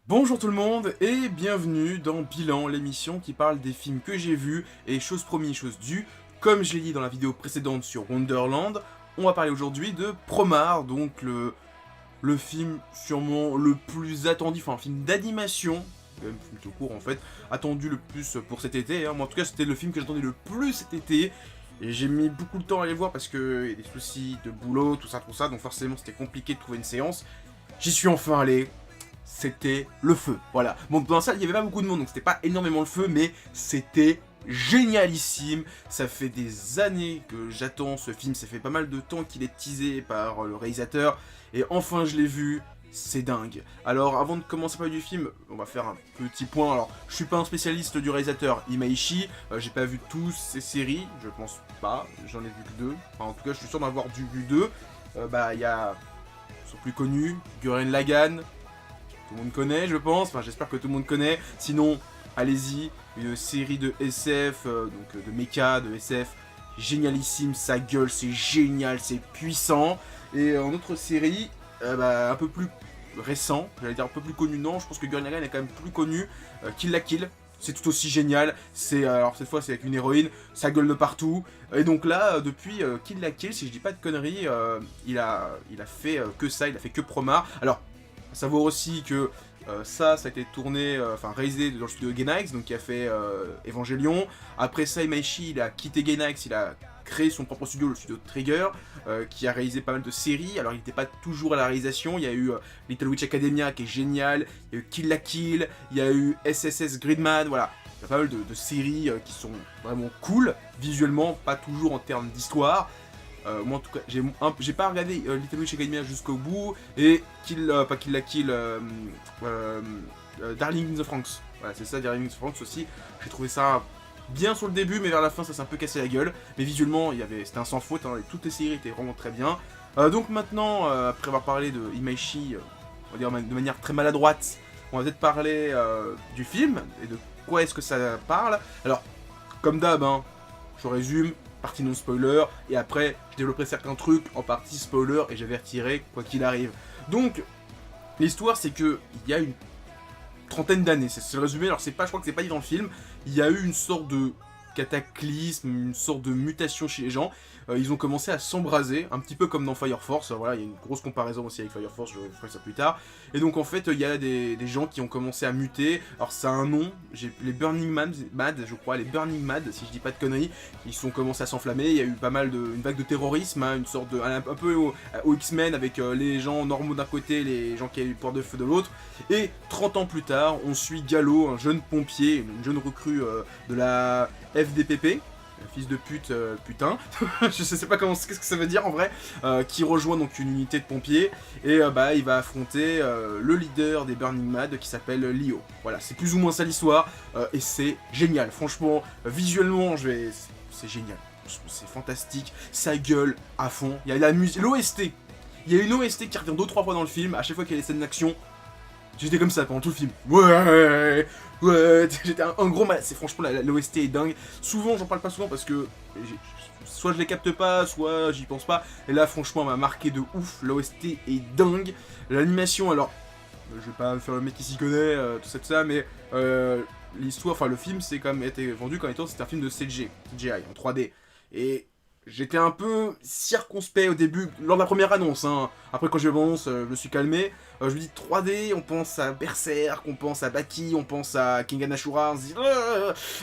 Bonjour tout le monde et bienvenue dans Bilan, l'émission qui parle des films que j'ai vus et chose promis, chose due. Comme je l'ai dit dans la vidéo précédente sur Wonderland, on va parler aujourd'hui de Promare, donc le film sûrement le plus attendu, enfin un film d'animation, même film tout court en fait, attendu le plus pour cet été. Moi en tout cas c'était le film que j'attendais le plus cet été. Et j'ai mis beaucoup de temps à aller le voir parce que y a des soucis de boulot, tout ça, donc forcément c'était compliqué de trouver une séance. J'y suis enfin allé. C'était le feu, voilà. Bon, dans la salle, il n'y avait pas beaucoup de monde, donc c'était pas énormément le feu, mais c'était génialissime. Ça fait des années que j'attends ce film, ça fait pas mal de temps qu'il est teasé par le réalisateur, et enfin je l'ai vu, c'est dingue. Alors, avant de commencer à parler du film, on va faire un petit point. Alors, je suis pas un spécialiste du réalisateur Imaishi, j'ai pas vu tous ses séries, je pense pas, j'en ai vu que deux. Enfin, en tout cas, je suis sûr d'en avoir vu deux. Il y a, ils sont plus connus, Gurren Lagann, tout le monde connaît, je pense. Enfin, j'espère que tout le monde connaît. Sinon, allez-y. Une série de SF, donc de mecha, de SF, génialissime. Sa gueule, c'est génial, c'est puissant. Et en autre série, un peu plus récent, j'allais dire un peu plus connu. Non, je pense que Gurren Lagann est quand même plus connu. Kill la Kill. C'est tout aussi génial. C'est alors cette fois c'est avec une héroïne, ça gueule de partout. Et donc là, depuis Kill la Kill, si je dis pas de conneries, il a fait que ça, il a fait que Promare. Alors, à savoir aussi que ça a été tourné, réalisé dans le studio Gainax, donc qui a fait Evangelion. Après ça, Imaishi, il a quitté Gainax, il a créé son propre studio, le studio Trigger, qui a réalisé pas mal de séries. Alors il n'était pas toujours à la réalisation, il y a eu Little Witch Academia qui est génial, il y a eu Kill la Kill, il y a eu SSS Gridman, voilà. Il y a pas mal de séries qui sont vraiment cool, visuellement, pas toujours en termes d'histoire. Moi en tout cas, j'ai pas regardé Little Witch Academia jusqu'au bout, et Darling in the Franxx. Voilà, c'est ça, Darling in the Franxx aussi. J'ai trouvé ça bien sur le début, mais vers la fin ça s'est un peu cassé la gueule. Mais visuellement, c'était un sans faute, hein, toutes les séries étaient vraiment très bien. Donc maintenant, après avoir parlé de Imaishi, on va dire de manière très maladroite, on va peut-être parler du film, et de quoi est-ce que ça parle. Alors, comme d'hab, hein, je résume, partie non spoiler, et après je développerai certains trucs en partie spoiler, et j'avertirai quoi qu'il arrive. Donc, l'histoire c'est que il y a une trentaine d'années, c'est le résumé, alors je crois que c'est pas dit dans le film, il y a eu une sorte de cataclysme, une sorte de mutation chez les gens. Ils ont commencé à s'embraser, un petit peu comme dans Fire Force. Voilà, il y a une grosse comparaison aussi avec Fire Force, je ferai ça plus tard. Et donc en fait, il y a des gens qui ont commencé à muter. Alors ça a un nom, les Burning Mad, je crois, les Burning Mad, si je dis pas de conneries. Ils sont commencés à s'enflammer, il y a eu pas mal une vague de terrorisme, hein, une sorte de, un peu au X-Men, avec les gens normaux d'un côté, les gens qui avaient eu peur de feu de l'autre. Et 30 ans plus tard, on suit Gallo, un jeune pompier, une jeune recrue de la FDPP, fils de pute, putain, je sais pas qu'est-ce que ça veut dire en vrai, qui rejoint donc une unité de pompiers, et il va affronter le leader des Burning Mad qui s'appelle Leo. Voilà, c'est plus ou moins ça l'histoire, et c'est génial, franchement, visuellement, c'est génial, c'est fantastique, ça gueule à fond, il y a la musique, l'OST, il y a une OST qui revient 2-3 fois dans le film, à chaque fois qu'il y a des scènes d'action. J'étais comme ça pendant tout le film. Ouais, j'étais un gros mal. C'est franchement l'OST est dingue. Souvent, j'en parle pas souvent parce que soit je les capte pas, soit j'y pense pas. Et là, franchement, elle m'a marqué de ouf. L'OST est dingue. L'animation, alors, je vais pas faire le mec qui s'y connaît, tout ça, mais l'histoire, le film, c'est quand même été vendu comme étant c'est un film de CGI en 3D. Et j'étais un peu circonspect au début, lors de la première annonce, hein. Après quand j'ai vu l'annonce, je me suis calmé. Je me dis 3D, on pense à Berserk, on pense à Baki, on pense à Kengan Ashura, on se dit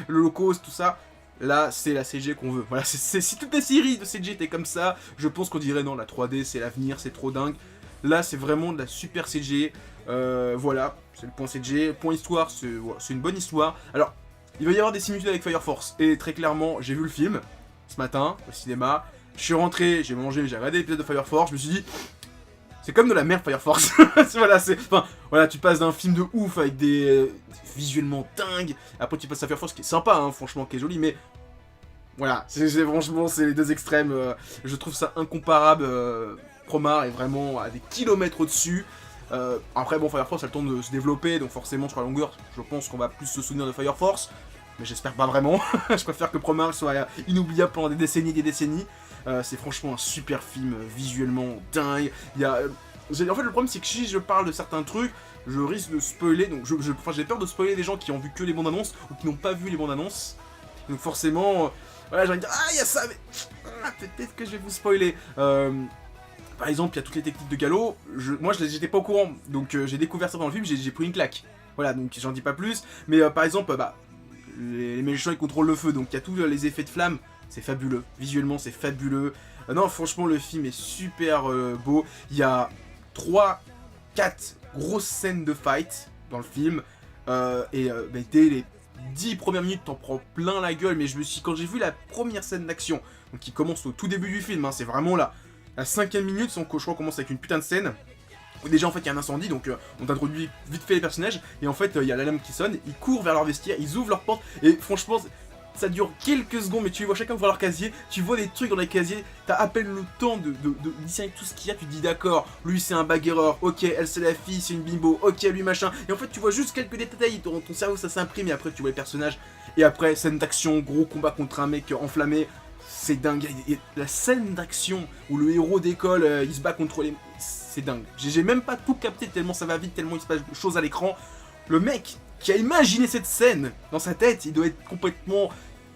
l'Holocauste, tout ça. Là, c'est la CG qu'on veut. Voilà, si toutes les séries de CG étaient comme ça, je pense qu'on dirait non, la 3D c'est l'avenir, c'est trop dingue. Là, c'est vraiment de la super CG. Voilà, c'est le point CG. Point histoire, c'est une bonne histoire. Alors, il va y avoir des similitudes avec Fire Force. Et très clairement, j'ai vu le film ce matin au cinéma. Je suis rentré, j'ai mangé, j'ai regardé l'épisode de Fire Force. Je me suis dit, c'est comme de la merde Fire Force. Voilà, tu passes d'un film de ouf avec des visuellement dingues. Après, tu passes à Fire Force qui est sympa, hein, franchement, qui est joli, mais voilà, franchement, c'est les deux extrêmes. Je trouve ça incomparable. Promare est vraiment à des kilomètres au-dessus. Après, bon, Fire Force a le temps de se développer, donc forcément, sur la longueur, je pense qu'on va plus se souvenir de Fire Force. Mais j'espère pas vraiment. Je préfère que Promare soit inoubliable pendant des décennies et des décennies. C'est franchement un super film, visuellement dingue. En fait, le problème, c'est que si je parle de certains trucs, je risque de spoiler, donc enfin, j'ai peur de spoiler des gens qui ont vu que les bandes annonces ou qui n'ont pas vu les bandes annonces. Donc forcément, voilà, j'ai envie de dire, ah, il y a ça, mais peut-être que je vais vous spoiler. Par exemple, il y a toutes les techniques de galop, moi j'étais pas au courant, donc j'ai découvert ça dans le film, j'ai pris une claque. Voilà, donc j'en dis pas plus, mais par exemple, les méchants ils contrôlent le feu, donc il y a tous les effets de flamme, c'est fabuleux, visuellement c'est fabuleux. Non, franchement, le film est super beau, il y a 3-4 grosses scènes de fight dans le film, dès les 10 premières minutes, t'en prends plein la gueule, mais quand j'ai vu la première scène d'action, donc qui commence au tout début du film, hein, c'est vraiment là, la 5ème minute, je crois qu'on commence avec une putain de scène, où déjà en fait il y a un incendie, donc on t'introduit vite fait les personnages, et en fait il y a l'alarme qui sonne, ils courent vers leur vestiaire, ils ouvrent leur porte, et franchement, ça dure quelques secondes, mais tu les vois chacun ouvrir leur casier, tu vois des trucs dans les casiers, t'as à peine le temps de discerner tout ce qu'il y a, tu te dis d'accord, lui c'est un bagarreur, ok, elle c'est la fille, c'est une bimbo, ok, lui machin, et en fait tu vois juste quelques détails, ton cerveau ça s'imprime, et après tu vois les personnages, et après scène d'action, gros combat contre un mec enflammé, c'est dingue, et la scène d'action où le héros d'école, il se bat contre les... c'est dingue, j'ai même pas tout capté tellement ça va vite, tellement il se passe des choses à l'écran. Le mec qui a imaginé cette scène dans sa tête, il doit être complètement...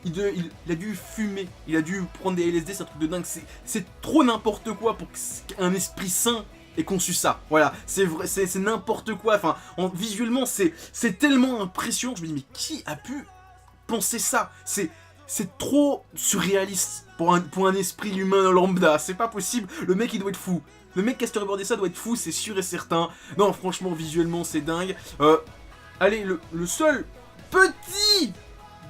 Il a dû fumer, il a dû prendre des LSD, c'est un truc de dingue, c'est trop n'importe quoi pour qu'un esprit sain ait conçu ça. Voilà, c'est vrai, c'est n'importe quoi, enfin, visuellement c'est tellement impressionnant, je me dis mais qui a pu penser ça? C'est trop surréaliste pour un esprit humain lambda, c'est pas possible, le mec il doit être fou. Le mec qui a storyboardé ça doit être fou, c'est sûr et certain. Non, franchement, visuellement, c'est dingue. Allez, le seul petit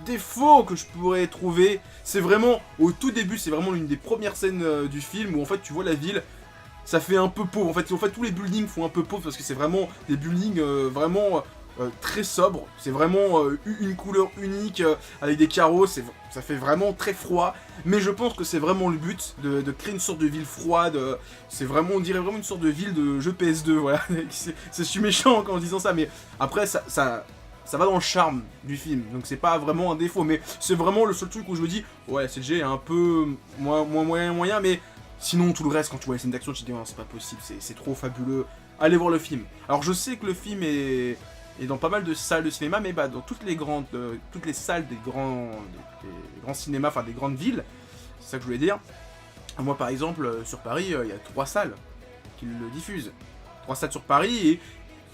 défaut que je pourrais trouver, c'est vraiment, au tout début, c'est vraiment l'une des premières scènes du film où en fait tu vois la ville, ça fait un peu pauvre. En fait, tous les buildings font un peu pauvre parce que c'est vraiment des buildings vraiment très sobres. C'est vraiment une couleur unique avec des carreaux, ça fait vraiment très froid. Mais je pense que c'est vraiment le but de créer une sorte de ville froide. C'est vraiment, on dirait vraiment une sorte de ville de jeu PS2. Voilà, je suis méchant en disant ça, mais après ça va dans le charme du film, donc c'est pas vraiment un défaut, mais c'est vraiment le seul truc où je me dis, ouais, la CG est un peu moyen, mais sinon tout le reste, quand tu vois les scènes d'action, tu te dis, oh, c'est pas possible, c'est trop fabuleux, allez voir le film. Alors je sais que le film est dans pas mal de salles de cinéma, mais dans toutes les salles des grands cinémas, enfin des grandes villes, c'est ça que je voulais dire. Moi par exemple, sur Paris, il y a 3 salles qui le diffusent. 3 salles sur Paris et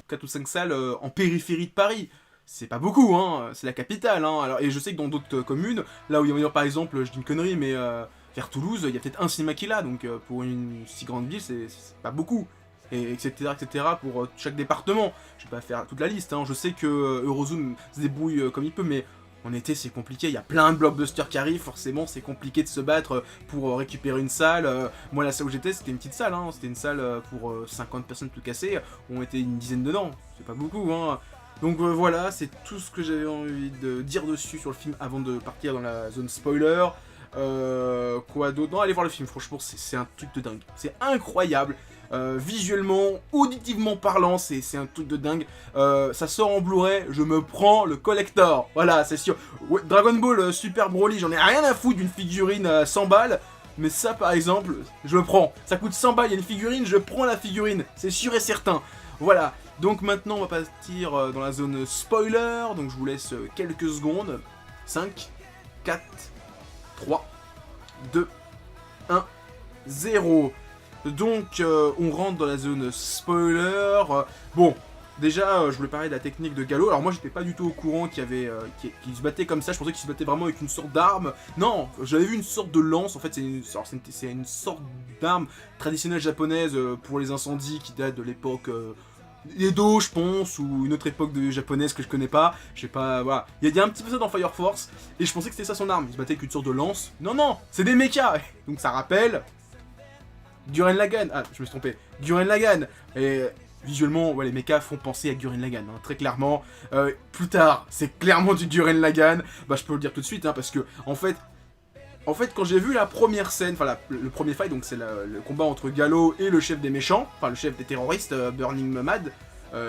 4 ou 5 salles en périphérie de Paris. C'est pas beaucoup, hein, c'est la capitale, hein. Alors, et je sais que dans d'autres communes, là où il y a par exemple, je dis une connerie, mais vers Toulouse, il y a peut-être un cinéma qui est là, donc pour une si grande ville, c'est pas beaucoup. Et etc. pour chaque département. Je vais pas faire toute la liste, hein. Je sais que Eurozoom se débrouille comme il peut, mais en été c'est compliqué, il y a plein de blockbusters qui arrivent, forcément c'est compliqué de se battre pour récupérer une salle. Moi la salle où j'étais c'était une petite salle, hein. C'était une salle pour 50 personnes tout cassées, on était une dizaine dedans, c'est pas beaucoup, hein. Donc voilà, c'est tout ce que j'avais envie de dire dessus sur le film avant de partir dans la zone spoiler. Quoi d'autre? Non, allez voir le film, franchement c'est un truc de dingue, c'est incroyable. Visuellement, auditivement parlant, c'est un truc de dingue. Ça sort en Blu-ray, je me prends le collector. Voilà, c'est sûr. Ouais, Dragon Ball Super Broly, j'en ai rien à foutre d'une figurine à 100 balles. Mais ça, par exemple, je le prends. Ça coûte 100 balles, il y a une figurine, je prends la figurine. C'est sûr et certain. Voilà. Donc maintenant, on va partir dans la zone spoiler. Donc je vous laisse quelques secondes. 5, 4, 3, 2, 1, 0. Donc on rentre dans la zone spoiler. Bon, déjà je voulais parler de la technique de galop. Alors moi j'étais pas du tout au courant qu'il se battait comme ça. Je pensais qu'il se battait vraiment avec une sorte d'arme. Non, j'avais vu une sorte de lance. En fait c'est une sorte d'arme traditionnelle japonaise pour les incendies qui date de l'époque Edo, je pense, ou une autre époque japonaise que je connais pas. Je sais pas, voilà. Il y a un petit peu ça dans Fire Force. Et je pensais que c'était ça son arme. Il se battait avec une sorte de lance. Non, non, c'est des mechas. Donc ça rappelle Gurren Lagann. Ah, je me suis trompé. Gurren Lagann. Et visuellement, ouais, les mechas font penser à Gurren Lagann, hein, très clairement. Plus tard, c'est clairement du Gurren Lagann. Bah, je peux le dire tout de suite, hein, parce que, en fait, quand j'ai vu la première scène, enfin le premier fight, donc c'est le combat entre Gallo et le chef des méchants, enfin le chef des terroristes, Burning Mad,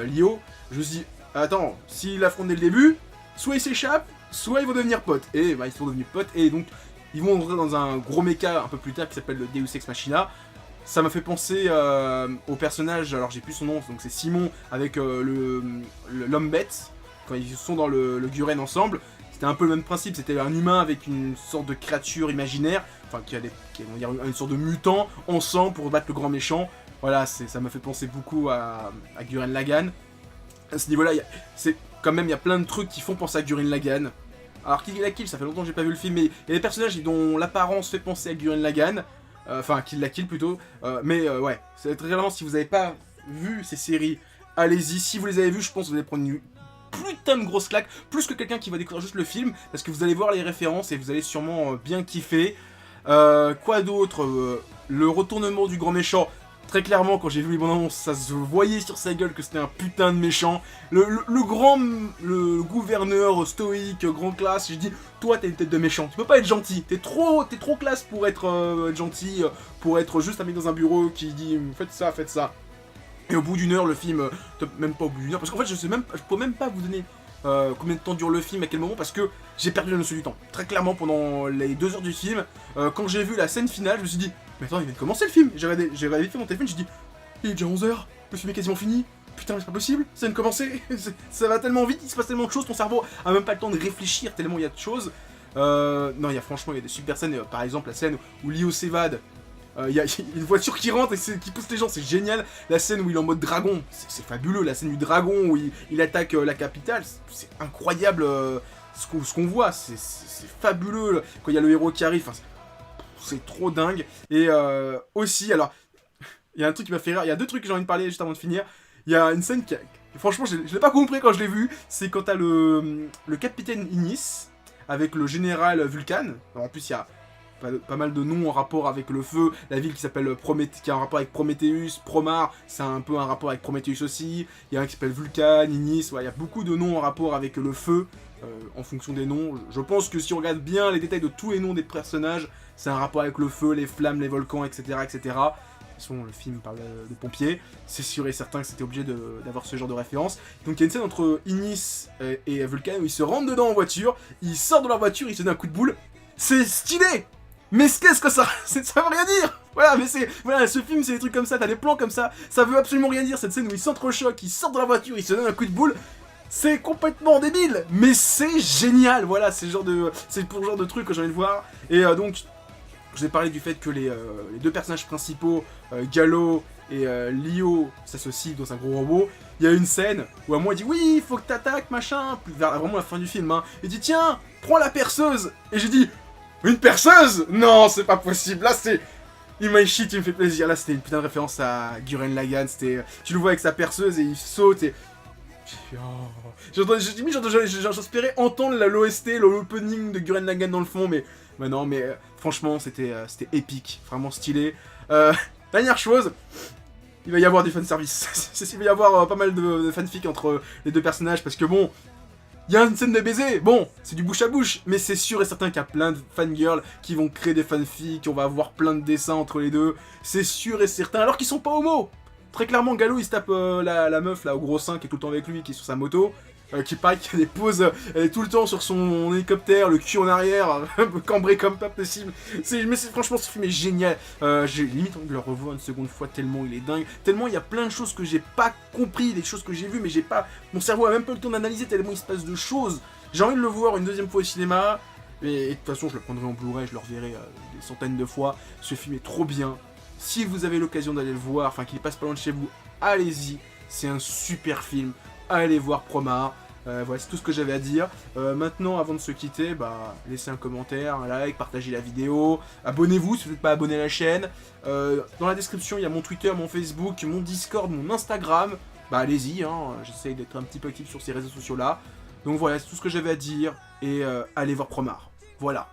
Lio, je me suis dit, attends, s'il affronte dès le début, soit il s'échappe, soit ils vont devenir potes. Et bah, ils sont devenus potes, et donc ils vont rentrer dans un gros mecha un peu plus tard qui s'appelle le Deus Ex Machina. Ça m'a fait penser au personnage, alors j'ai plus son nom, donc c'est Simon avec l'homme bête, quand ils sont dans le Guren ensemble. C'était un peu le même principe, c'était un humain avec une sorte de créature imaginaire, enfin qui on va dire, une sorte de mutant ensemble pour battre le grand méchant. Voilà, ça m'a fait penser beaucoup à Gurren Lagann. À ce niveau-là, quand même, il y a plein de trucs qui font penser à Gurren Lagann. Alors, Kill la Kill, ça fait longtemps que j'ai pas vu le film, mais il y a des personnages dont l'apparence fait penser à Gurren Lagann. Enfin, Kill la Kill plutôt. Ouais, c'est très clairement, si vous n'avez pas vu ces séries, allez-y. Si vous les avez vues, je pense que vous allez prendre une putain de grosse claque, plus que quelqu'un qui va découvrir juste le film, parce que vous allez voir les références et vous allez sûrement bien kiffer. Quoi d'autre le retournement du grand méchant. Très clairement, quand j'ai vu les bandes annonces, ça se voyait sur sa gueule que c'était un putain de méchant. Le gouverneur stoïque, grand classe, j'ai dit, toi t'as une tête de méchant, tu peux pas être gentil, t'es trop classe pour être gentil, pour être juste un mec dans un bureau qui dit, faites ça, faites ça. Et au bout d'une heure, le film, même pas au bout d'une heure, parce qu'en fait, je peux même pas vous donner combien de temps dure le film, à quel moment, parce que j'ai perdu la notion du temps. Très clairement, pendant les 2 heures du film, quand j'ai vu la scène finale, je me suis dit, mais attends, il vient de commencer le film. J'ai regardé le film mon téléphone, j'ai dit, il est déjà 11h, le film est quasiment fini. Putain, mais c'est pas possible, ça vient de commencer, ça va tellement vite, il se passe tellement de choses, ton cerveau a même pas le temps de réfléchir tellement il y a de choses. Non, franchement, il y a des super scènes, par exemple la scène où Leo s'évade. Il y a une voiture qui rentre et qui pousse les gens, c'est génial. La scène où il est en mode dragon, c'est fabuleux. La scène du dragon où il attaque la capitale, c'est incroyable ce qu'on voit. C'est fabuleux quand il y a le héros qui arrive. Enfin, c'est trop dingue. Et aussi, alors, il y a un truc qui m'a fait rire. Il y a 2 trucs que j'ai envie de parler juste avant de finir. Il y a une scène qui, franchement, je l'ai pas compris quand je l'ai vu. C'est quand t'as le capitaine Ignis avec le général Vulcan. Alors, en plus, il y a pas mal de noms en rapport avec le feu, la ville qui s'appelle Prométhée, qui a un rapport avec Prometheus, Promar, c'est un peu un rapport avec Prometheus aussi, il y a un qui s'appelle Vulcan, Ignis, ouais, il y a beaucoup de noms en rapport avec le feu, en fonction des noms. Je pense que si on regarde bien les détails de tous les noms des personnages, c'est un rapport avec le feu, les flammes, les volcans, etc. etc. De toute façon, le film parle de pompiers, c'est sûr et certain que c'était obligé d'avoir ce genre de référence. Donc il y a une scène entre Ignis et Vulcan où ils se rentrent dedans en voiture, ils sortent de leur voiture, ils se donnent un coup de boule, c'est stylé. Mais qu'est-ce que ça veut rien dire. Voilà, mais voilà, ce film, c'est des trucs comme ça, t'as des plans comme ça veut absolument rien dire. Cette scène où ils s'entrechoquent, ils sortent de la voiture, ils se donnent un coup de boule, c'est complètement débile, mais c'est génial. Voilà, c'est pour le genre de truc que j'ai envie de voir. Et donc, je vous ai parlé du fait que les 2 personnages principaux, Gallo et Leo, s'associent dans un gros robot. Il y a une scène où à moi il dit oui, il faut que t'attaques, machin, vers vraiment la fin du film. Hein. Il dit tiens, prends la perceuse. Et j'ai dit une perceuse? Non, c'est pas possible. Là, c'est... Il m'a shit, il me fait plaisir. Là, c'était une putain de référence à Gurren Lagann. Tu le vois avec sa perceuse et il saute et... J'espérais entendre l'OST, l'opening de Gurren Lagann dans le fond, mais non, mais franchement, c'était épique. Vraiment stylé. Dernière chose, il va y avoir du fanservice. Il va y avoir pas mal de fanfic entre les 2 personnages, parce que bon... Il y a une scène de baiser, bon, c'est du bouche à bouche, mais c'est sûr et certain qu'il y a plein de fangirls qui vont créer des fanfics, on va avoir plein de dessins entre les deux, c'est sûr et certain, alors qu'ils sont pas homo. Très clairement, Gallo, il se tape la meuf, là, au gros sein, qui est tout le temps avec lui, qui est sur sa moto, qui pareil, qui a des poses, elle est tout le temps sur son hélicoptère, le cul en arrière, cambré comme pas possible. Mais franchement, ce film est génial. J'ai limite envie de le revoir une seconde fois tellement il est dingue. Tellement il y a plein de choses que j'ai pas compris, des choses que j'ai vues, mais j'ai pas... Mon cerveau a même pas eu le temps d'analyser tellement il se passe de choses. J'ai envie de le voir une 2e fois au cinéma. Et de toute façon, je le prendrai en Blu-ray, je le reverrai des centaines de fois. Ce film est trop bien. Si vous avez l'occasion d'aller le voir, enfin qu'il passe pas loin de chez vous, allez-y. C'est un super film. Allez voir Promare. Voilà, c'est tout ce que j'avais à dire. Maintenant, avant de se quitter, laissez un commentaire, un like, partagez la vidéo, abonnez-vous si vous n'êtes pas abonné à la chaîne. Dans la description, il y a mon Twitter, mon Facebook, mon Discord, mon Instagram. Allez-y, hein, j'essaye d'être un petit peu actif sur ces réseaux sociaux-là. Donc voilà, c'est tout ce que j'avais à dire, et allez voir Promare. Voilà.